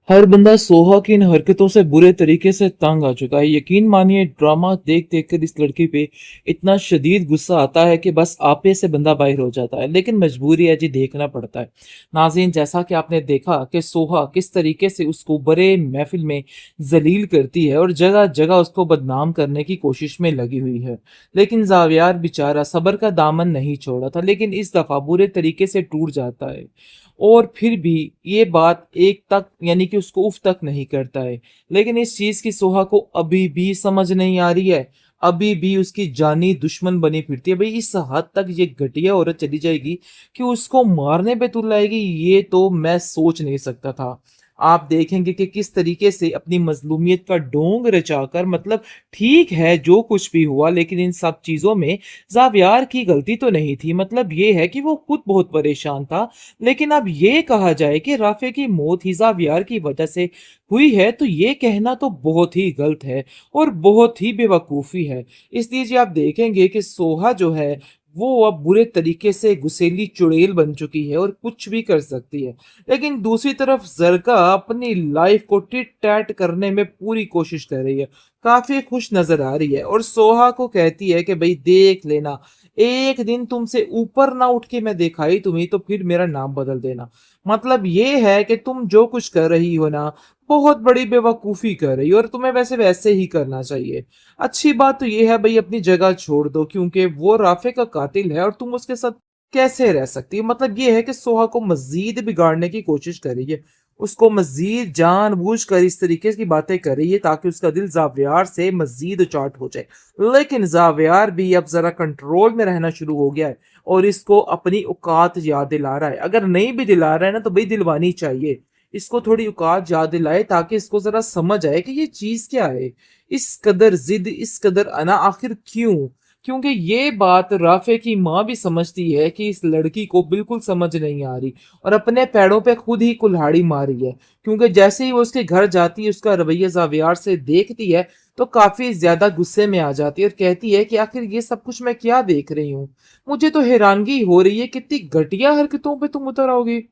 हर बंदा सोहा की इन हरकतों से बुरे तरीके से तंग आ चुका है। यकीन मानिए ड्रामा देख देख कर इस लड़की पे इतना शदीद गुस्सा आता है कि बस आपे से बंदा बाहर हो जाता है, लेकिन मजबूरी है जी, देखना पड़ता है। नाज़रीन, जैसा कि आपने देखा कि सोहा किस तरीके से उसको बड़े महफिल में जलील करती है और जगह जगह उसको बदनाम करने की कोशिश में लगी हुई है, लेकिन जावियार बेचारा सब्र का दामन नहीं छोड़ा था, लेकिन इस दफा बुरे तरीके से टूट जाता है। और फिर भी ये बात एक तक यानी कि उसको उफ तक नहीं करता है। लेकिन इस चीज की सोहा को अभी भी समझ नहीं आ रही है, अभी भी उसकी जानी दुश्मन बनी फिरती है। भाई इस हद तक ये घटिया औरत चली जाएगी कि उसको मारने पे तुल लाएगी, ये तो मैं सोच नहीं सकता था। आप देखेंगे कि किस तरीके से अपनी मजलूमियत का ढोंग रचाकर, मतलब ठीक है जो कुछ भी हुआ, लेकिन इन सब चीजों में जावियार की गलती तो नहीं थी। मतलब ये है कि वो खुद बहुत परेशान था, लेकिन अब ये कहा जाए कि राफे की मौत ही जावियार की वजह से हुई है, तो ये कहना तो बहुत ही गलत है और बहुत ही बेवकूफ़ी है। इसलिए जी आप देखेंगे कि सोहा जो है वो अब बुरे तरीके से गुस्सैली चुड़ैल बन चुकी है और कुछ भी कर सकती है। लेकिन दूसरी तरफ जरका अपनी लाइफ को टिट टैट करने में पूरी कोशिश कर रही है, काफी खुश नजर आ रही है और सोहा को कहती है कि भाई देख लेना, एक दिन तुमसे ऊपर ना उठ के मैं दिखाई तुम्हें तो फिर मेरा नाम बदल देना। मतलब ये है कि तुम जो कुछ कर रही हो ना, बहुत बड़ी बेवकूफी कर रही हो और तुम्हें वैसे वैसे ही करना चाहिए। अच्छी बात तो ये है भाई, अपनी जगह छोड़ दो, क्योंकि वो राफे का कातिल है और तुम उसके साथ कैसे रह सकती है। मतलब ये है कि सोहा को मजीद बिगाड़ने की कोशिश कर रही है, उसको मजीद जानबूझकर इस तरीके की बातें कर रही है ताकि उसका दिल जावियार से मजीद चाट हो जाए। लेकिन जावियार भी अब जरा कंट्रोल में रहना शुरू हो गया है और इसको अपनी औकात याद दिला रहा है। अगर नहीं भी दिला रहा है ना, तो भाई दिलवानी चाहिए। इसको थोड़ी औकात याद दिलाए ताकि इसको जरा समझ आए कि ये चीज क्या है, इस कदर जिद, इस कदर अना आखिर क्यों। क्योंकि ये बात राफे की माँ भी समझती है कि इस लड़की को बिल्कुल समझ नहीं आ रही और अपने पैरों पे खुद ही कुल्हाड़ी मारी है। क्योंकि जैसे ही वो उसके घर जाती है, उसका रवैया जावियार से देखती है तो काफी ज्यादा गुस्से में आ जाती है और कहती है कि आखिर ये सब कुछ मैं क्या देख रही हूँ। मुझे तो हैरानगी हो रही है, कितनी घटिया हरकतों पे तुम उतर आओगे।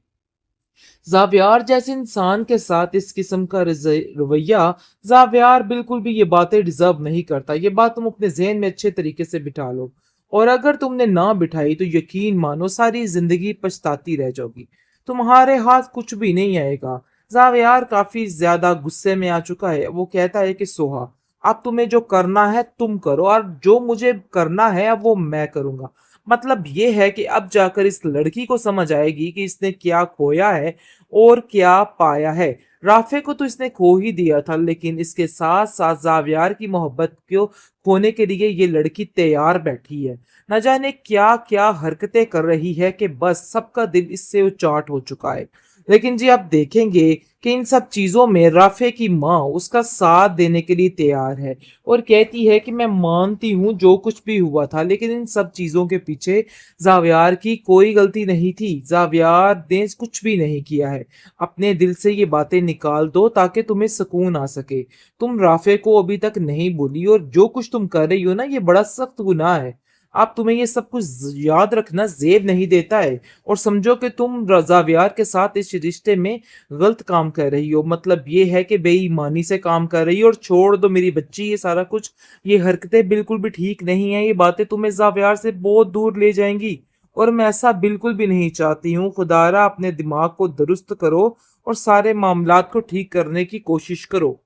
जावियार जैसे इंसान के साथ इस किस्म का रवैया, जावियार बिल्कुल भी ये बातें डिजर्व नहीं करता। ये बात तुम अपने जहन में अच्छे तरीके से बिठा लो, और अगर तुमने ना बिठाई तो यकीन मानो सारी जिंदगी पछताती रह जाओगी, तुम्हारे हाथ कुछ भी नहीं आएगा। जावियार काफी ज्यादा गुस्से में आ चुका है। वो कहता है कि सोहा, अब तुम्हें जो करना है तुम करो और जो मुझे करना है अब वो मैं करूंगा। मतलब ये है कि अब जाकर इस लड़की को समझ आएगी कि इसने क्या खोया है और क्या पाया है। राफे को तो इसने खो ही दिया था, लेकिन इसके साथ साथ जावियार की मोहब्बत को खोने के लिए ये लड़की तैयार बैठी है। न जाने क्या क्या हरकतें कर रही है कि बस सबका दिल इससे उचाट हो चुका है। लेकिन जी आप देखेंगे कि इन सब चीजों में राफे की माँ उसका साथ देने के लिए तैयार है और कहती है कि मैं मानती हूँ जो कुछ भी हुआ था, लेकिन इन सब चीजों के पीछे जावियार की कोई गलती नहीं थी। जावियार ने कुछ भी नहीं किया है। अपने दिल से ये बातें निकाल दो ताकि तुम्हें सुकून आ सके। तुम राफे को अभी तक नहीं भूली और जो कुछ तुम कर रही हो ना, ये बड़ा सख्त गुनाह है। अब तुम्हें ये सब कुछ याद रखना जेब नहीं देता है और समझो कि तुम जावियार के साथ इस रिश्ते में गलत काम कर रही हो। मतलब ये है कि बेईमानी से काम कर रही हो। और छोड़ दो मेरी बच्ची ये सारा कुछ, ये हरकतें बिल्कुल भी ठीक नहीं है। ये बातें तुम्हें जावियार से बहुत दूर ले जाएंगी और मैं ऐसा बिल्कुल भी नहीं चाहती हूँ। खुदारा अपने दिमाग को दुरुस्त करो और सारे मामलात को ठीक करने की कोशिश करो।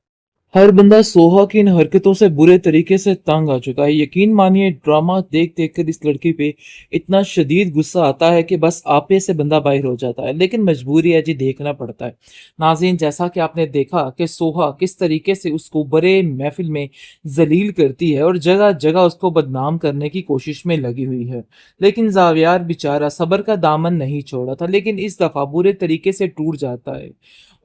हर बंदा सोहा की इन हरकतों से बुरे तरीके से तंग आ चुका है। यकीन मानिए ड्रामा देख देख कर इस लड़की पे इतना शदीद गुस्सा आता है कि बस आपे से बंदा बाहर हो जाता है, लेकिन मजबूरी है जी, देखना पड़ता है। नाज़रीन, जैसा कि आपने देखा कि सोहा किस तरीके से उसको बड़े महफिल में जलील करती है और जगह जगह उसको बदनाम करने की कोशिश में लगी हुई है, लेकिन जावियार बेचारा सब्र का दामन नहीं छोड़ा था, लेकिन इस दफा बुरे तरीके से टूट जाता है।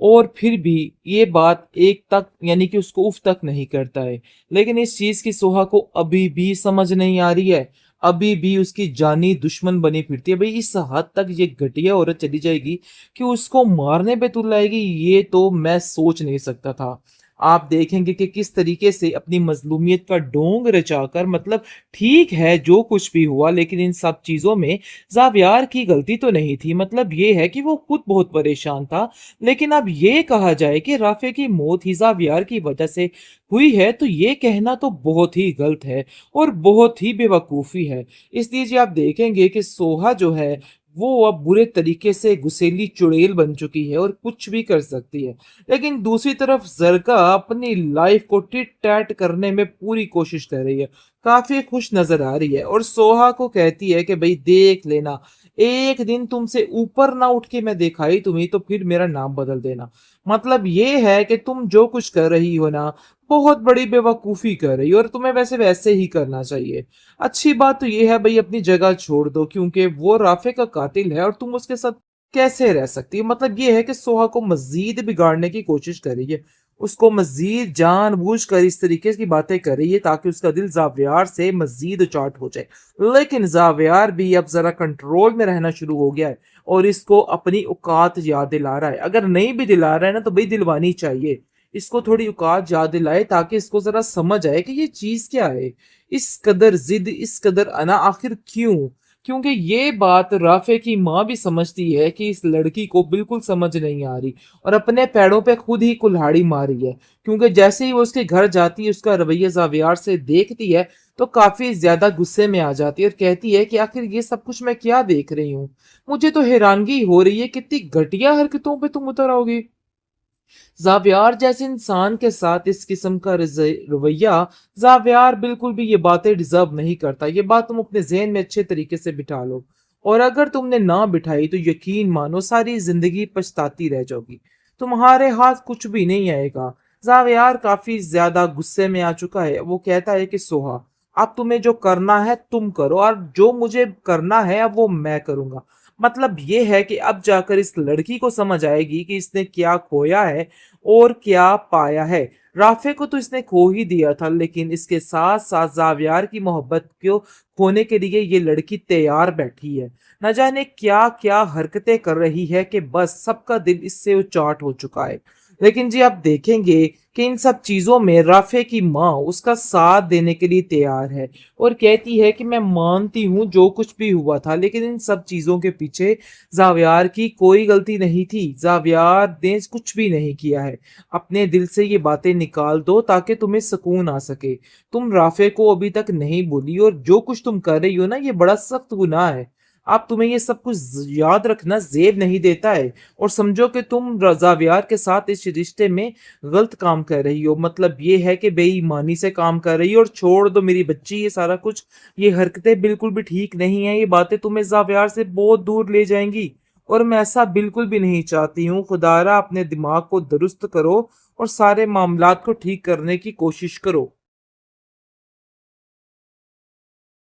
और फिर भी ये बात एक तक यानी कि उसको उफ तक नहीं करता है। लेकिन इस चीज की सोहा को अभी भी समझ नहीं आ रही है, अभी भी उसकी जानी दुश्मन बनी फिरती है। भाई इस हद तक ये घटिया औरत चली जाएगी कि उसको मारने पे तुल लाएगी, ये तो मैं सोच नहीं सकता था। आप देखेंगे कि किस तरीके से अपनी मजलूमियत का ढोंग रचाकर, मतलब ठीक है जो कुछ भी हुआ, लेकिन इन सब चीजों में जावियार की गलती तो नहीं थी। मतलब ये है कि वो खुद बहुत परेशान था। लेकिन अब ये कहा जाए कि राफे की मौत ही जावियार की वजह से हुई है, तो ये कहना तो बहुत ही गलत है और बहुत ही बेवकूफ़ी है। इसलिए जी आप देखेंगे कि सोहा जो है वो अब बुरे तरीके से गुस्सैली चुड़ैल बन चुकी है और कुछ भी कर सकती है। लेकिन दूसरी तरफ ज़रका अपनी लाइफ को टिट-टैट करने में पूरी कोशिश कर रही है। काफ़ी खुश नज़र आ रही है और सोहा को कहती है कि भई देख लेना, एक दिन तुमसे ऊपर ना उठ के मैं दिखाई तुम्हें तो फिर मेरा नाम बदल देना। मतलब ये है कि तुम जो कुछ कर रही हो ना, बहुत बड़ी बेवकूफ़ी कर रही हो और तुम्हें वैसे ही करना चाहिए। अच्छी बात तो ये है भई अपनी जगह छोड़ दो, क्योंकि वो राफ़े का कातिल है और तुम उसके साथ कैसे रह सकती हो? मतलब ये है कि सोहा को मज़ीद बिगाड़ने की कोशिश कर रही है। उसको मज़ीद जानबूझकर इस तरीके की बातें कर रही है ताकि उसका दिल ज़ावियार से मज़ीद उचाट हो जाए। लेकिन ज़ावियार भी अब ज़रा कंट्रोल में रहना शुरू हो गया है और इसको अपनी औकात याद दिला रहा है। अगर नहीं भी दिला रहा है ना, तो भई दिलवानी चाहिए। इसको थोड़ी औकात याद दिलाए ताकि इसको ज़रा समझ आए कि ये चीज़ क्या है। इस कदर ज़िद, इस कदर अना आखिर क्यों? क्योंकि ये बात राफ़े की माँ भी समझती है कि इस लड़की को बिल्कुल समझ नहीं आ रही और अपने पैरों पे खुद ही कुल्हाड़ी मारी है। क्योंकि जैसे ही वो उसके घर जाती है, उसका रवैया ज़ावियार से देखती है, तो काफ़ी ज़्यादा गुस्से में आ जाती है और कहती है कि आखिर ये सब कुछ मैं क्या देख रही हूँ? मुझे तो हैरानगी हो रही है, कितनी घटिया हरकतों पे तुम उतर आओगे। ज़ावियार जैसे इंसान के साथ इस किस्म का रवैया, ज़ावियार बिल्कुल भी ये बातें डिज़र्व नहीं करता। ये बात तुम अपने ज़हन में अच्छे तरीके से बिठा लो और अगर तुमने ना बिठाई तो यकीन मानो सारी ज़िंदगी पछताती रह जाओगी। तुम्हारे हाथ कुछ भी नहीं आएगा। ज़ावियार काफ़ी ज़्यादा गुस्से में आ चुका है। वो कहता है कि सोहा, अब तुम्हें जो करना है तुम करो और जो मुझे करना है अब वो मैं करूँगा। मतलब ये है कि अब जाकर इस लड़की को समझ आएगी कि इसने क्या खोया है और क्या पाया है। राफ़े को तो इसने खो ही दिया था, लेकिन इसके साथ-साथ ज़ावियार की मोहब्बत को खोने के लिए ये लड़की तैयार बैठी है। न जाने क्या-क्या हरकतें कर रही है कि बस सबका दिल इससे उचाट हो चुका है। लेकिन जी आप देखेंगे कि इन सब चीज़ों में राफ़े की माँ उसका साथ देने के लिए तैयार है और कहती है कि मैं मानती हूँ जो कुछ भी हुआ था, लेकिन इन सब चीज़ों के पीछे ज़ावियार की कोई गलती नहीं थी। ज़ावियार ने कुछ भी नहीं किया है। अपने दिल से ये बातें निकाल दो ताकि तुम्हें सुकून आ सके। तुम राफ़े को अभी तक नहीं भूली और जो कुछ तुम कर रही हो ना, ये बड़ा सख्त गुनाह है। अब तुम्हें ये सब कुछ याद रखना ज़ेब नहीं देता है और समझो कि तुम ज़ावियार के साथ इस रिश्ते में गलत काम कर रही हो। मतलब ये है कि बेईमानी से काम कर रही हो और छोड़ दो मेरी बच्ची ये सारा कुछ। ये हरकतें बिल्कुल भी ठीक नहीं है। ये बातें तुम्हें ज़ावियार से बहुत दूर ले जाएंगी और मैं ऐसा बिल्कुल भी नहीं चाहती हूँ। खुदारा अपने दिमाग को दुरुस्त करो और सारे मामलात को ठीक करने की कोशिश करो।